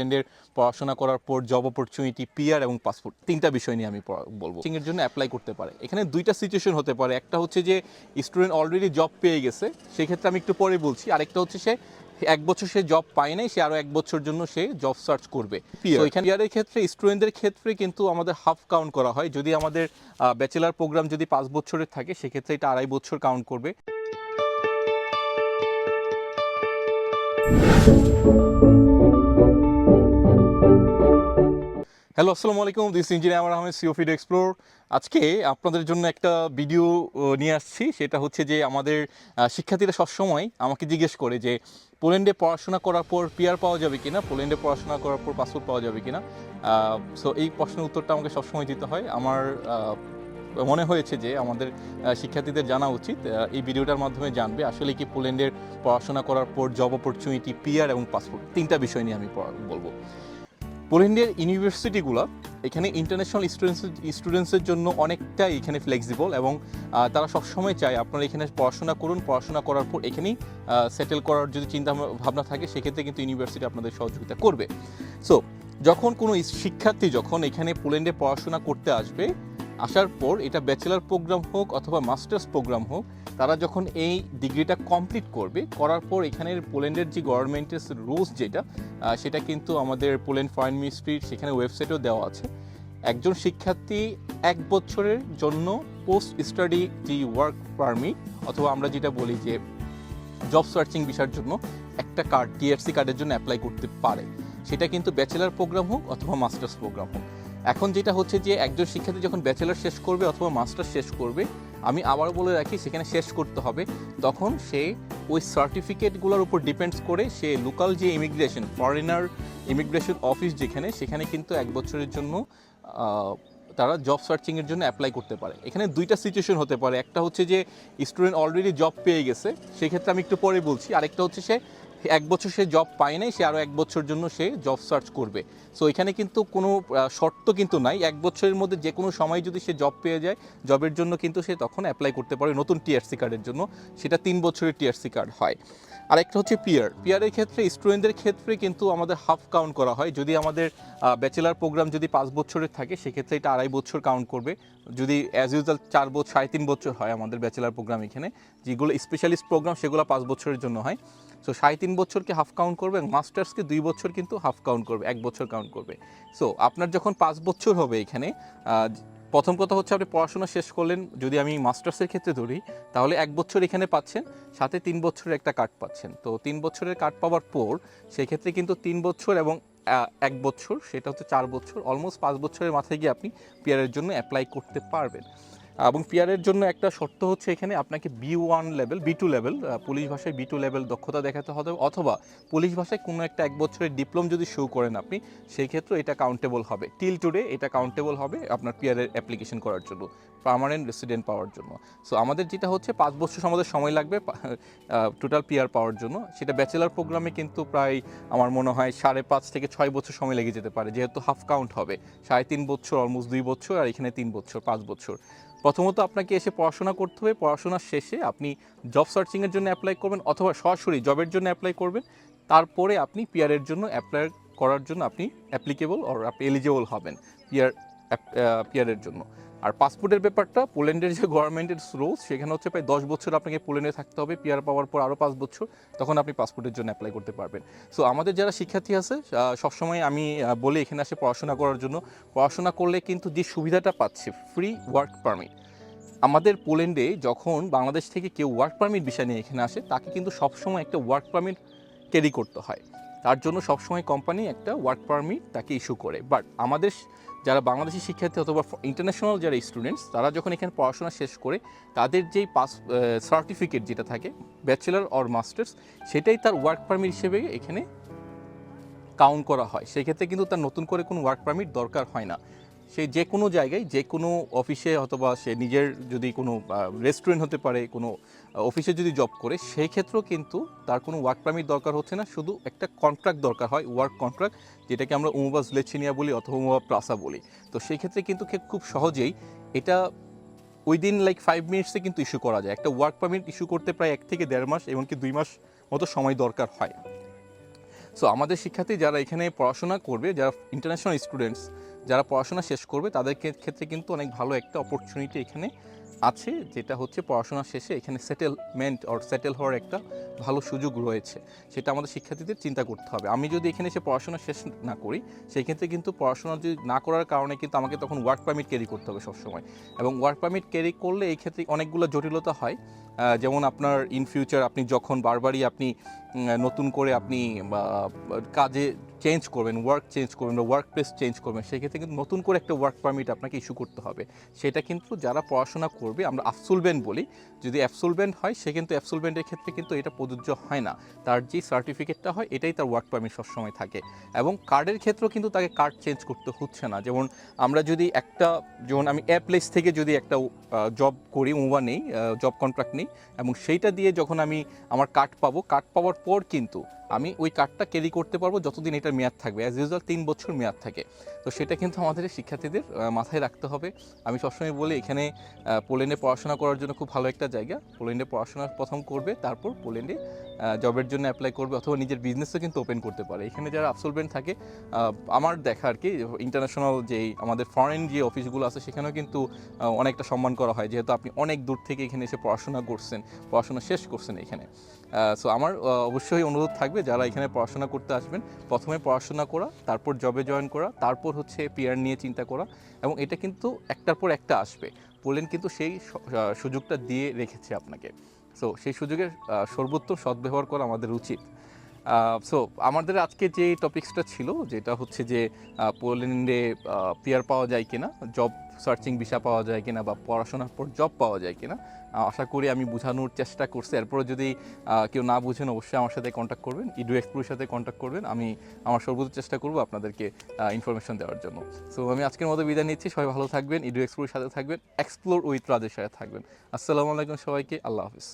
পোল্যান্ডের পড়াশোনা করার পর জব অপরচুনিটি, পিআর এবং পাসপোর্ট, তিনটা বিষয় নিয়ে আমি বলবো। এর জন্য অ্যাপ্লাই করতে পারে। এখানে দুইটা সিচুয়েশন হতে পারে, একটা হচ্ছে যে স্টুডেন্ট অলরেডি জব পেয়ে গেছে, সেক্ষেত্রে আমি একটু পরে বলছি। আরেকটা হচ্ছে সে এক বছর সে জব পায় নাই, সে আরও এক বছর জন্য সে জব সার্চ করবে। তো এখানে পিআরের ক্ষেত্রে স্টুডেন্টদের ক্ষেত্রে কিন্তু আমাদের হাফ কাউন্ট করা হয়। যদি আমাদের ব্যাচেলার প্রোগ্রাম যদি 5 বছরের থাকে, সেক্ষেত্রে এটা 2.5 বছর কাউন্ট করবে। হ্যালো, আসসালামু আলাইকুম। দিস ইঞ্জিনিয়ার আমার আহমেদ, সিও ফিড এক্সপ্লোর। আজকে আপনাদের জন্য একটা ভিডিও নিয়ে আসছি। সেটা হচ্ছে যে আমাদের শিক্ষার্থীরা সবসময় আমাকে জিজ্ঞেস করে যে পোল্যান্ডে পড়াশোনা করার পর পিআর পাওয়া যাবে কিনা, পোল্যান্ডে পড়াশোনা করার পর পাসপোর্ট পাওয়া যাবে কিনা। সো এই প্রশ্নের উত্তরটা আমাকে সবসময় দিতে হয়। আমার মনে হয়েছে যে আমাদের শিক্ষার্থীদের জানা উচিত, এই ভিডিওটার মাধ্যমে জানবে আসলে কি পোল্যান্ডের পড়াশোনা করার পর জব অপরচুনিটি, পিআর এবং পাসপোর্ট, তিনটা বিষয় নিয়ে আমি বলবো। পোল্যান্ডের ইউনিভার্সিটিগুলো এখানে ইন্টারন্যাশনাল স্টুডেন্টসের জন্য অনেকটাই এখানে ফ্লেক্সিবল, এবং তারা সবসময় চায় আপনারা এখানে পড়াশোনা করুন, পড়াশোনা করার পর এখানেই সেটেল করার যদি চিন্তা ভাবনা থাকে, সেক্ষেত্রে কিন্তু ইউনিভার্সিটি আপনাদের সহযোগিতা করবে। সো যখন কোনো শিক্ষার্থী যখন এখানে পোল্যান্ডে পড়াশোনা করতে আসবে, আসার পর এটা ব্যাচেলার প্রোগ্রাম হোক অথবা মাস্টার্স প্রোগ্রাম হোক, তারা যখন এই ডিগ্রিটা কমপ্লিট করবে, করার পর এখানের পোল্যান্ডের যে গভর্নমেন্টের রুলস যেটা, সেটা কিন্তু আমাদের পোল্যান্ড ফরেন মিনিস্ট্রির সেখানে ওয়েবসাইটেও দেওয়া আছে। একজন শিক্ষার্থী 1 বছরের জন্য পোস্ট স্টাডি যে ওয়ার্ক পারমিট, অথবা আমরা যেটা বলি যে জব সার্চিং ভিসার জন্য একটা কার্ড, টিআরসি কার্ডের জন্য অ্যাপ্লাই করতে পারে। সেটা কিন্তু ব্যাচেলার প্রোগ্রাম হোক অথবা মাস্টার্স প্রোগ্রাম হোক। এখন যেটা হচ্ছে যে একজন শিক্ষার্থী যখন ব্যাচেলার শেষ করবে অথবা মাস্টার্স শেষ করবে, আমি আবারও বলে রাখি, সেখানে শেষ করতে হবে, তখন সে ওই সার্টিফিকেটগুলোর উপর ডিপেন্ডস করে সে লোকাল যে ইমিগ্রেশন, ফরেনার ইমিগ্রেশন অফিস যেখানে, সেখানে কিন্তু 1 বছরের জন্য তারা জব সার্চিংয়ের জন্য অ্যাপ্লাই করতে পারে। এখানে দুইটা সিচুয়েশন হতে পারে, একটা হচ্ছে যে স্টুডেন্ট অলরেডি জব পেয়ে গেছে, সেক্ষেত্রে আমি একটু পরে বলছি। আরেকটা হচ্ছে সে 1 বছর সে জব পায় নাই, সে আরও 1 বছর জন্য সে জব সার্চ করবে। সো এখানে কিন্তু কোনো শর্ত কিন্তু নাই। 1 বছরের মধ্যে যে কোনো সময় যদি সে জব পেয়ে যায়, জবের জন্য কিন্তু সে তখন অ্যাপ্লাই করতে পারে নতুন টিআরসি কার্ডের জন্য। সেটা 3 বছরের টিআরসি কার্ড হয়। আরেকটা হচ্ছে পিআরের ক্ষেত্রে স্টুডেন্টদের ক্ষেত্রে কিন্তু আমাদের হাফ কাউন্ট করা হয়। যদি আমাদের ব্যাচেলার প্রোগ্রাম যদি 5 বছরের থাকে, সেক্ষেত্রে এটা 2.5 বছর কাউন্ট করবে। যদি অ্যাজ ইউজুয়াল 4 বছর, 3.5 বছর হয় আমাদের ব্যাচেলার প্রোগ্রাম এখানে, যেগুলো স্পেশালিস্ট প্রোগ্রাম সেগুলো 5 বছরের জন্য হয়। সো 3.5 বছরকে হাফ কাউন্ট করবে, এবং মাস্টার্সকে 2 বছর কিন্তু হাফ কাউন্ট করবে, 1 বছর কাউন্ট করবে। সো আপনার যখন 5 বছর হবে এখানে, প্রথম কথা হচ্ছে আপনি পড়াশোনা শেষ করলেন, যদি আমি মাস্টার্সের ক্ষেত্রে ধরি, তাহলে 1 বছর এখানে পাচ্ছেন, সাথে 3 বছরের একটা কার্ড পাচ্ছেন। তো 3 বছরের কার্ড পাওয়ার পর সেক্ষেত্রে কিন্তু 3 বছর এবং 1 বছর, সেটা হচ্ছে 4 বছর, অলমোস্ট 5 বছরের মাথায় গিয়ে আপনি পিআরের জন্য অ্যাপ্লাই করতে পারবেন। এবং পিআরের জন্য একটা শর্ত হচ্ছে এখানে আপনাকে B1 level, B2 level, police ভাষায় B2 লেভেল দক্ষতা দেখাতে হবে, অথবা পুলিশ ভাষায় কোনো একটা 1 বছরের ডিপ্লোম যদি শো করেন আপনি, সেই ক্ষেত্রে এটা কাউন্টেবল হবে। টিল টুডে এটা কাউন্টেবল হবে আপনার পিআরের অ্যাপ্লিকেশন করার জন্য, পার্মানেন্ট রেসিডেন্ট পাওয়ার জন্য। সো আমাদের যেটা হচ্ছে 5 বছর আমাদের সময় লাগবে টোটাল পিআর পাওয়ার জন্য। সেটা ব্যাচেলার প্রোগ্রামে কিন্তু প্রায় আমার মনে হয় 5.5 থেকে 6 বছর সময় লেগে যেতে পারে, যেহেতু হাফ কাউন্ট হবে। 3.5 বছর, অলমোস্ট 2 বছর, আর এখানে 3 বছর, 5 বছর। প্রথমত আপনাকে এসে পড়াশোনা করতে হবে, পড়াশোনার শেষে আপনি জব সার্চিংয়ের জন্য অ্যাপ্লাই করবেন, অথবা সরাসরি জবের জন্য অ্যাপ্লাই করবেন। তারপরে আপনি পিআরের জন্য অ্যাপ্লাই করার জন্য আপনি অ্যাপ্লিকেবল অর আপনি এলিজিবল হবেন পিআরের জন্য। আর পাসপোর্টের ব্যাপারটা, পোল্যান্ডের যে গভর্নমেন্টের রুলস, সেখানে হচ্ছে প্রায় 10 বছর আপনাকে পোল্যান্ডে থাকতে হবে, পিআর পাওয়ার পর আরও 5 বছর, তখন আপনি পাসপোর্টের জন্য অ্যাপ্লাই করতে পারবেন। সো আমাদের যারা শিক্ষার্থী আছে, সবসময় আমি বলি এখানে আসে পড়াশোনা করার জন্য। পড়াশোনা করলে কিন্তু যে সুবিধাটা পাচ্ছে, ফ্রি ওয়ার্ক পারমিট। আমাদের পোল্যান্ডে যখন বাংলাদেশ থেকে কেউ ওয়ার্ক পারমিট বিষয় নিয়ে এখানে আসে, তাকে কিন্তু সবসময় একটা ওয়ার্ক পারমিট ক্যারি করতে হয়। তার জন্য সবসময় কোম্পানি একটা ওয়ার্ক পারমিট তাকে ইস্যু করে। বাট আমাদের যারা বাংলাদেশি শিক্ষার্থী অথবা ইন্টারন্যাশনাল যারা স্টুডেন্টস, তারা যখন এখানে পড়াশোনা শেষ করে, তাদের যেই সার্টিফিকেট যেটা থাকে, ব্যাচেলার অর মাস্টার্স, সেটাই তার ওয়ার্ক পারমিট হিসেবে এখানে কাউন্ট করা হয়। সেক্ষেত্রে কিন্তু তার নতুন করে কোনো ওয়ার্ক পারমিট দরকার হয় না। সে যে কোনো জায়গায়, যে কোনো অফিসে, অথবা সে নিজের যদি কোনো রেস্টুরেন্ট হতে পারে, কোনো অফিসে যদি জব করে, সেই ক্ষেত্রেও কিন্তু তার কোনো ওয়ার্ক পারমিট দরকার হচ্ছে না। শুধু একটা কন্ট্রাক্ট দরকার হয়, ওয়ার্ক কন্ট্রাক্ট, যেটাকে আমরা উমোবা জলেচিনিয়া বলি অথবা উমোবা প্লাসা বলি। তো সেই ক্ষেত্রে কিন্তু খুব সহজেই এটা উইদিন 5 মিনিটসে কিন্তু ইস্যু করা যায়। একটা ওয়ার্ক পারমিট ইস্যু করতে প্রায় 1 থেকে 1.5 মাস, এমনকি 2 মাস মতো সময় দরকার হয়। সো আমাদের শিক্ষার্থী যারা এখানে পড়াশোনা করবে, যারা ইন্টারন্যাশনাল স্টুডেন্টস যারা পড়াশোনা শেষ করবে, তাদের ক্ষেত্রে কিন্তু অনেক ভালো একটা অপরচুনিটি এখানে আছে, যেটা হচ্ছে পড়াশোনা শেষে এখানে সেটেল হওয়ার একটা ভালো সুযোগ রয়েছে। সেটা আমাদের শিক্ষার্থীদের চিন্তা করতে হবে। আমি যদি এখানে এসে পড়াশোনা শেষ না করি, সেই ক্ষেত্রে কিন্তু পড়াশোনা যদি না করার কারণে কিন্তু আমাকে তখন ওয়ার্ক পারমিট ক্যারি করতে হবে সবসময়, এবং ওয়ার্ক পারমিট ক্যারি করলে এই ক্ষেত্রে অনেকগুলো জটিলতা হয়। যেমন আপনার ইন ফিউচার আপনি যখন বারবারই আপনি নতুন করে আপনি কাজে চেঞ্জ করবেন, ওয়ার্ক চেঞ্জ করবেন বা ওয়ার্ক প্লেস চেঞ্জ করবেন, সেক্ষেত্রে কিন্তু নতুন করে একটা ওয়ার্ক পারমিট আপনাকে ইস্যু করতে হবে। সেটা কিন্তু যারা পড়াশোনা করবে, আমরা অ্যাবসলভেন্ট বলি, যদি অ্যাবসলভেন্ট হয় সে কিন্তু অ্যাবসলভেন্টের ক্ষেত্রে কিন্তু এটা প্রযোজ্য হয় না। তার যে সার্টিফিকেটটা হয় এটাই তার ওয়ার্ক পারমিট সবসময় থাকে। এবং কার্ডের ক্ষেত্রেও কিন্তু তাকে কার্ড চেঞ্জ করতে হচ্ছে না। যেমন আমরা যদি যেমন আমি প্লেস থেকে যদি একটা জব করি, নেই, জব কন্ট্রাক্ট নেই, এবং সেইটা দিয়ে যখন আমি আমার কার্ড পাওয়ার পর কিন্তু আমি ওই কার্ডটা ক্যারি করতে পারবো যতদিন এটার মেয়াদ থাকবে। অ্যাজ ইউজুয়াল 3 বছর মেয়াদ থাকে। তো সেটা কিন্তু আমাদের শিক্ষার্থীদের মাথায় রাখতে হবে। আমি সবসময় বলি এখানে পোল্যান্ডে পড়াশোনা করার জন্য খুব ভালো একটা জায়গা। পোল্যান্ডে পড়াশোনা প্রথম করবে, তারপর পোল্যান্ডে জবের জন্য অ্যাপ্লাই করবে, অথবা নিজের বিজনেসও কিন্তু ওপেন করতে পারে। এখানে যারা অ্যাবসলভেন্ট থাকে, আমার দেখা আর কি, ইন্টারন্যাশনাল যেই আমাদের ফরেন যে অফিসগুলো আছে সেখানেও কিন্তু অনেকটা সম্মান করা হয়, যেহেতু আপনি অনেক দূর থেকে এখানে এসে পড়াশোনা শেষ করছেন এখানে। সো আমার অবশ্যই অনুরোধ থাকবে যারা এখানে পড়াশোনা করতে আসবেন, প্রথমে পড়াশোনা করা, তারপর জবে জয়েন করা, তারপর হচ্ছে পিআর নিয়ে চিন্তা করা, এবং এটা কিন্তু একটার পর একটা আসবে। পোল্যান্ড কিন্তু সেই সুযোগটা দিয়ে রেখেছে আপনাকে। সো সেই সুযোগের সর্বোত্তম সদ্ব্যবহার করা আমাদের উচিত। সো আমাদের আজকে যে টপিক্সটা ছিল, যেটা হচ্ছে যে পোল্যান্ডে পিআর পাওয়া যায় কিনা, জব সার্চিং ভিসা পাওয়া যায় কিনা, বা পড়াশোনার পর জব পাওয়া যায় কিনা, আশা করি আমি বোঝানোর চেষ্টা করছি। এরপরে যদি কেউ না বুঝেন, অবশ্যই আমার সাথে কন্ট্যাক্ট করবেন, ইডু এক্সপ্লোরের সাথে কন্ট্যাক্ট করবেন। আমি আমার সর্বোচ্চ চেষ্টা করব আপনাদেরকে ইনফরমেশন দেওয়ার জন্য। সো আমি আজকের মতো বিদায় নিচ্ছি। সবাই ভালো থাকবেন, ইডু এক্সপ্লোরের সাথে থাকবেন, এক্সপ্লোর উইথ রাজের সাথে থাকবেন। আসসালামু আলাইকুম সবাইকে, আল্লাহ হাফিজ।